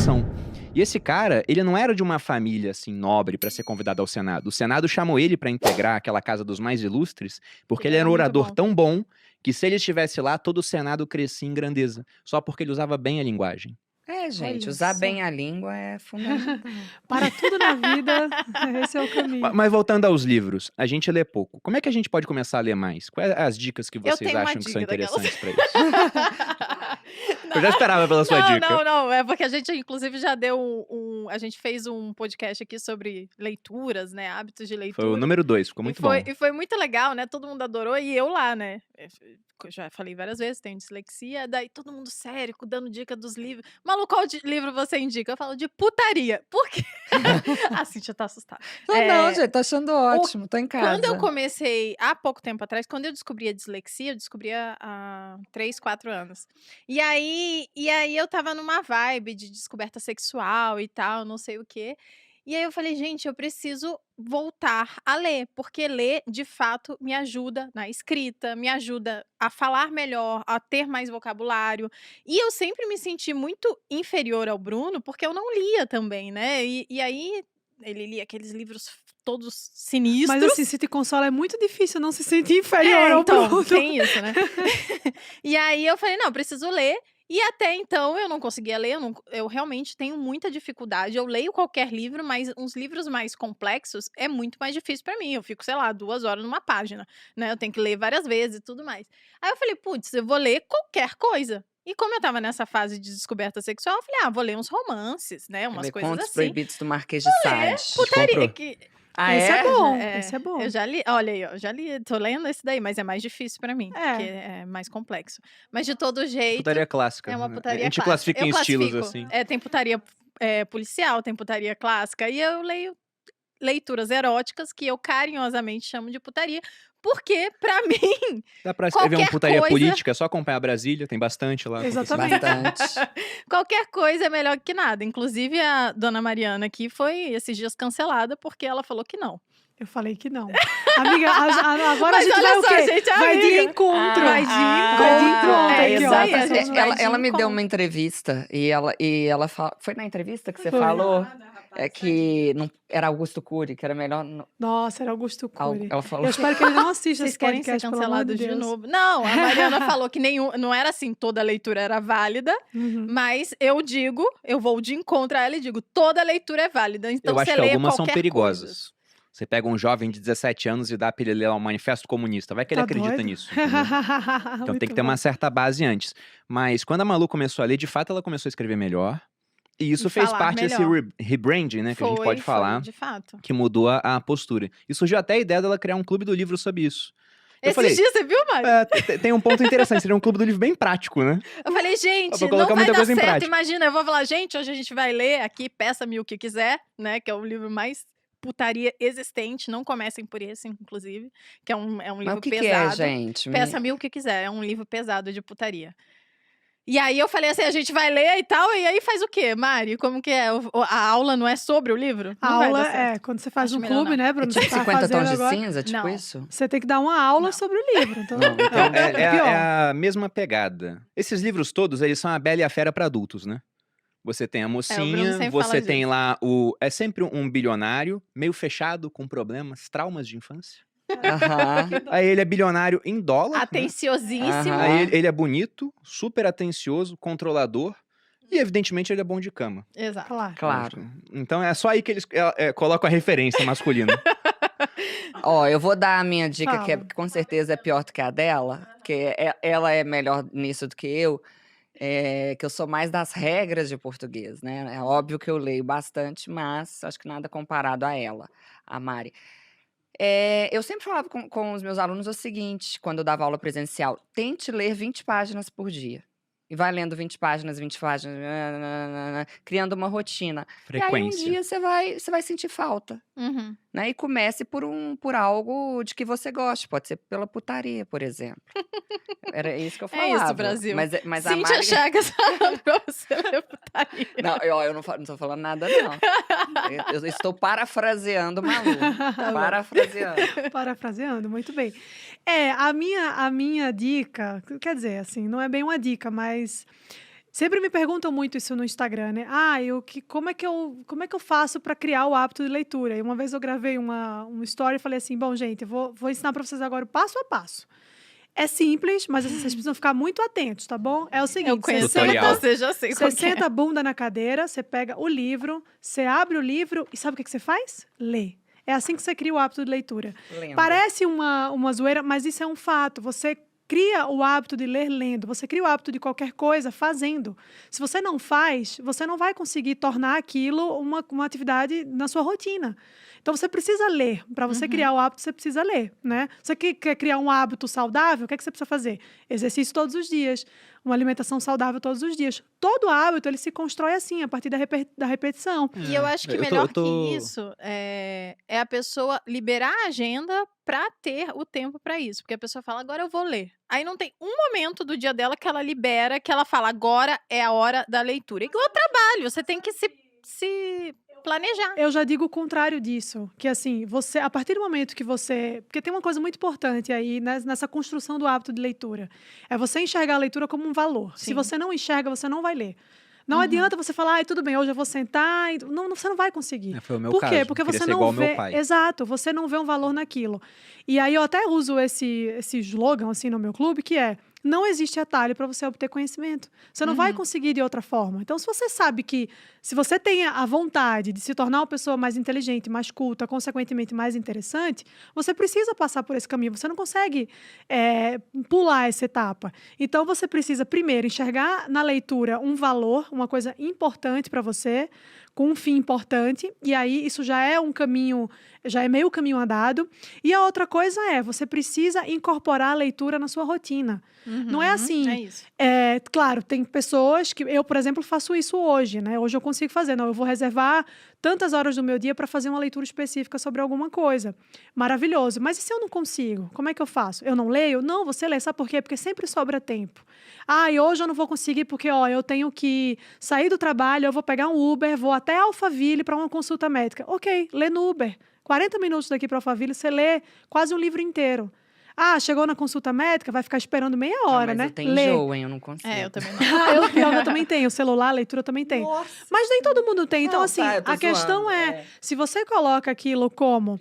São. E esse cara, ele não era de uma família, assim, nobre pra ser convidado ao Senado. O Senado chamou ele pra integrar aquela casa dos mais ilustres, porque Ele ele era era um muito orador bom. tão bom que se ele estivesse lá, todo o Senado crescia em grandeza, só porque ele usava bem a linguagem. É, gente, Olha usar só. bem a língua é fundamental. Para tudo na vida, esse é o caminho. Mas voltando aos livros, a gente lê pouco. Como é que a gente pode começar a ler mais? Quais as dicas que Eu vocês tenho uma acham que são dica daquelas. interessantes pra isso? Eu já esperava pela sua Não, dica. não, é porque a gente inclusive já deu a gente fez um podcast aqui sobre leituras, né, hábitos de Foi o leitura. número 2, ficou muito bom. E foi muito legal, né, todo mundo adorou e eu lá, né, eu já falei várias vezes, tenho dislexia, daí todo mundo sério, dando dica dos livros. Malu, qual livro você indica? Eu falo de putaria, por quê? A Cíntia tá assustada. Não, gente, tô achando ótimo, tô em Quando eu casa. comecei, há pouco tempo atrás, quando eu descobri a dislexia, eu descobri há 3, 4 anos. E aí eu tava numa vibe de descoberta sexual e tal, não sei o quê. E aí eu falei, gente, eu preciso voltar a ler, porque ler, de fato, me ajuda na escrita, me ajuda a falar melhor, a ter mais vocabulário. E eu sempre me senti muito inferior ao Bruno, porque eu não lia também, né? E aí ele lia aqueles livros todos sinistros. Mas assim, se te consola, é muito difícil não se sentir inferior ao então, Bruno. tem isso, né? E aí eu falei, não, eu preciso ler. E até então eu não conseguia ler, eu realmente tenho muita dificuldade. Eu leio qualquer livro, mas uns livros mais complexos é muito mais difícil pra mim. Eu fico, sei lá, 2 horas numa página, né? Eu tenho que ler várias vezes e tudo mais. Aí eu falei, putz, eu vou ler qualquer coisa. E como eu tava nessa fase de descoberta sexual, eu falei, vou ler uns romances, né? Umas Ler coisas Contos assim. Proibidos do Marquês de Sade. Putaria, Comprou? que Esse é bom, é, esse é bom. eu já li, olha aí, ó, já li, tô lendo esse daí, mas é mais difícil pra mim, É. porque é mais complexo. Mas de todo jeito, Putaria clássica. é uma né? putaria A gente clássica. classifica Eu em estilos, classifico. assim. Tem putaria policial, tem putaria clássica, e eu leio leituras eróticas que eu carinhosamente chamo de putaria, porque pra mim, Dá pra escrever uma qualquer putaria coisa- política, é só acompanhar Brasília, tem bastante lá. Exatamente. Bastante. qualquer coisa é melhor que nada. Inclusive a dona Mariana aqui foi esses dias cancelada porque ela falou que não. Eu falei que não. Amiga, agora a Mas gente olha vai o só, quê? gente, Vai de amiga. encontro. Vai de Vai de encontro. encontro. É aqui, isso ó. aí, a gente vai de Ela me deu encontro. uma entrevista e ela foi na entrevista que você Foi. falou que não, era Augusto Cury, que era melhor. Nossa, era Augusto Cury. Ela falou. Eu espero que ele não assista Vocês esse querem ser podcast, pelo amor cancelados de Deus. novo? Não, a Mariana falou que não era assim, toda leitura era válida, Uhum. mas eu vou de encontro a ela e digo, toda leitura é válida, então Eu acho você que lê algumas são qualquer perigosas. Você pega um jovem de 17 anos e dá pra ele ler lá um manifesto comunista. Vai que ele Tá acredita doido? nisso. Entendeu? Então tem que ter uma certa base antes. Mas quando a Malu começou a ler, de fato ela começou a escrever melhor. E isso E fez falar parte desse melhor. rebranding, né? Que a gente pode falar. de fato. Que mudou a postura. E surgiu até a ideia dela criar um clube do livro sobre isso. Eu Esses falei, dias, você viu, Mari? tem um ponto interessante, seria um clube do livro bem prático, né? Eu falei, gente, Pra não colocar vai muita dar coisa em certo. prática. Imagina, eu vou falar, gente, hoje a gente vai ler aqui, Peça-me o que quiser, né? Que é o livro mais putaria existente. Não comecem por esse, inclusive, que é um Mas livro o que pesado. é, gente? Peça-me o que quiser, é um livro pesado de putaria. E aí eu falei assim, a gente vai ler e tal, e aí faz o quê, Mari? Como que é? A aula não é sobre o livro? A Não vai aula dar certo. é, quando você faz Acho um melhor clube, não. né, É Bruno? tipo Você tá 50 tons fazendo de agora, cinza, tipo Não. isso? você tem que dar uma aula Não. sobre o livro. Então, Não, então É pior. a mesma pegada. Esses livros todos, eles são a Bela e a Fera para adultos, né? Você tem a Bruno mocinha, sempre você fala tem disso. lá é sempre um bilionário, meio fechado, com problemas, traumas de infância. Aham. Aí ele é bilionário em dólar, né? Atenciosíssimo. Aham. Aí ele é bonito, super atencioso, controlador, e evidentemente ele é bom de cama. Exato. claro. Claro. Então é só aí que eles colocam a referência masculina. Ó, eu vou dar a minha dica, que Fala. com certeza é pior do que a dela, porque ela é melhor nisso do que eu, que eu sou mais das regras de português, né? É óbvio que eu leio bastante, mas acho que nada comparado a ela, a Mari. Eu sempre falava com os meus alunos o seguinte, quando eu dava aula presencial: tente ler 20 páginas por dia. E vai lendo 20 páginas, criando uma rotina. E aí um Frequência. dia você vai sentir falta. Uhum. Né? E comece por algo de que você goste. Pode ser pela putaria, por exemplo. Era isso que eu É falava. isso, Brasil. Mas a Cíntia Mari... Chagas falando pra você ler putaria. Não, eu não tô falando nada, não. Eu estou parafraseando Malu. Tá bom. Parafraseando. Parafraseando, muito bem. A minha dica, quer dizer, assim, não é bem uma dica, mas Sempre me perguntam muito isso no Instagram, né? Como é que eu faço para criar o hábito de leitura? E uma vez eu gravei uma story e falei assim, bom, gente, eu vou ensinar para vocês agora o passo a passo. É simples, mas assim, vocês precisam ficar muito atentos, tá bom? É o Eu seguinte, conheço Tutorial. você, já sei você qual que é. senta a bunda na cadeira, você pega o livro, você abre o livro e sabe o que você faz? Lê. É assim que você cria o hábito de leitura. Lendo. Parece uma zoeira, mas isso é um fato. Você cria o hábito de ler lendo. Você cria o hábito de qualquer coisa fazendo. Se você não faz, você não vai conseguir tornar aquilo uma atividade na sua rotina. Então, você precisa ler. Para você criar o hábito, você precisa ler, né? Você quer criar um hábito saudável, o que é que você precisa fazer? Exercício todos os dias. Uma alimentação saudável todos os dias. Todo hábito, ele se constrói assim, a partir da repetição. E eu acho que melhor que isso é a pessoa liberar a agenda pra ter o tempo pra isso. Porque a pessoa fala, agora eu vou ler. Aí não tem um momento do dia dela que ela libera, que ela fala, agora é a hora da leitura. Igual ao trabalho, você tem que se planejar. Eu já digo o contrário disso, que assim, você, a partir do momento que você... Porque tem uma coisa muito importante aí nessa construção do hábito de leitura. É você enxergar a leitura como um valor. Se Sim. você não enxerga, você não vai ler. Não adianta você falar, tudo bem, hoje eu vou sentar. Não, você não vai conseguir. Foi o meu Por caso. quê? Porque Queria você ser não igual ao vê. meu pai. Exato, você não vê um valor naquilo. E aí eu até uso esse slogan assim no meu clube, que é: não existe atalho para você obter conhecimento. Você não vai conseguir de outra forma. Então, se você sabe que, se você tem a vontade de se tornar uma pessoa mais inteligente, mais culta, consequentemente mais interessante, você precisa passar por esse caminho. Você não consegue pular essa etapa. Então, você precisa, primeiro, enxergar na leitura um valor, uma coisa importante para você, com um fim importante. E aí, isso já é um caminho, já é meio caminho andado. E a outra coisa é, você precisa incorporar a leitura na sua rotina. Não é assim. É isso. Claro, tem pessoas que... Eu, por exemplo, faço isso hoje, né? Hoje eu consigo fazer. Não, eu vou reservar tantas horas do meu dia para fazer uma leitura específica sobre alguma coisa. Maravilhoso. Mas e se eu não consigo? Como é que eu faço? Eu não leio? Não, você lê. Sabe por quê? Porque sempre sobra tempo. E hoje eu não vou conseguir porque, eu tenho que sair do trabalho, eu vou pegar um Uber, vou até Alphaville para uma consulta médica. Ok, lê no Uber. 40 minutos daqui para Alphaville, você lê quase um livro inteiro. Chegou na consulta médica, vai ficar esperando meia hora, mas né? eu tenho enjoo, hein? Eu não consigo. Eu também não. Pior que eu também tenho. O celular, a leitura eu também tenho. Nossa. Mas nem todo mundo tem. Então, Não, assim, tá, eu tô a questão zoando, se você coloca aquilo como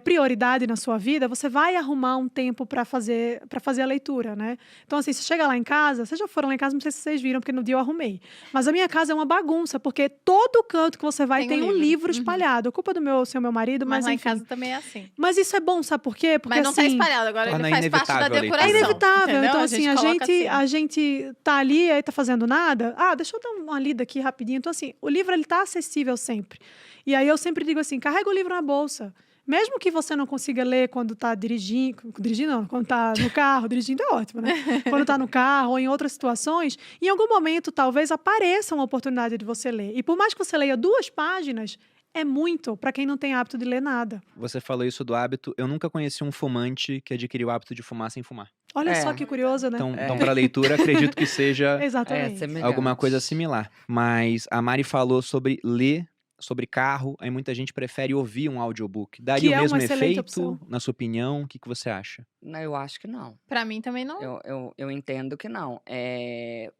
prioridade na sua vida, você vai arrumar um tempo para fazer a leitura, né? Então, assim, você chega lá em casa, vocês já foram lá em casa, não sei se vocês viram, porque no dia eu arrumei. Mas a minha casa é uma bagunça, porque todo canto que você vai tem um livro espalhado. A culpa do meu marido, Mas mas lá em enfim. casa também é assim. Mas isso é bom, sabe por quê? Porque Mas não tá assim, espalhado, agora torna ele faz parte da inevitável a leitura. decoração. é inevitável. Entendeu? Então, assim, coloca a gente tá ali, aí tá fazendo nada. Deixa eu dar uma lida aqui rapidinho. Então, assim, o livro, ele tá acessível sempre. E aí eu sempre digo assim, carrega o livro na bolsa. Mesmo que você não consiga ler quando tá dirigindo não, quando tá no carro, dirigindo é ótimo, né? Quando tá no carro ou em outras situações, em algum momento talvez apareça uma oportunidade de você ler. E por mais que você leia 2 páginas, é muito para quem não tem hábito de ler nada. Você falou isso do hábito. Eu nunca conheci um fumante que adquiriu o hábito de fumar sem fumar. Olha só que curioso, né? Então para leitura, acredito que seja Exatamente. semelhante. alguma coisa similar. Mas a Mari falou sobre ler, sobre carro, aí muita gente prefere ouvir um audiobook. Daria Que o é mesmo uma excelente efeito, opção. na sua opinião? O que você acha? Não, eu acho que não. Pra mim também não. Eu entendo que não.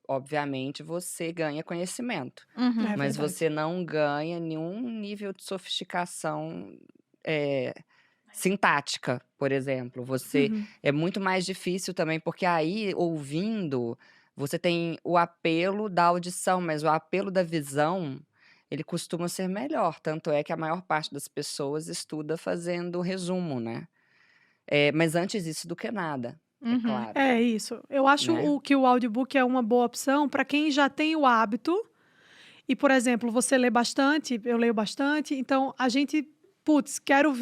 Obviamente, você ganha conhecimento. Uhum. É Mas verdade. você não ganha nenhum nível de sofisticação sintática, por exemplo. É muito mais difícil também, porque aí, ouvindo, você tem o apelo da audição, mas o apelo da visão, ele costuma ser melhor. Tanto é que a maior parte das pessoas estuda fazendo resumo, né? Mas antes isso do que nada, Uhum. claro. É isso. Eu acho Né? que o audiobook é uma boa opção para quem já tem o hábito. E, por exemplo, você lê bastante, eu leio bastante, então a gente, quero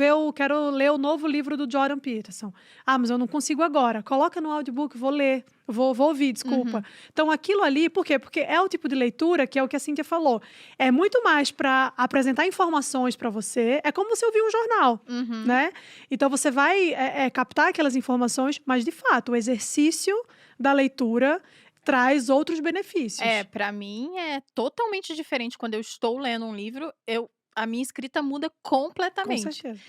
ler o novo livro do Jordan Peterson. Mas eu não consigo agora. Coloca no audiobook, vou ler, vou ouvir, desculpa. Então, aquilo ali, por quê? Porque é o tipo de leitura que é o que a Cíntia falou. É muito mais para apresentar informações para você. É como você ouvir um jornal, né? Então, você vai captar aquelas informações, mas, de fato, o exercício da leitura traz outros benefícios. Pra mim é totalmente diferente quando eu estou lendo um livro, a minha escrita muda completamente. Com certeza.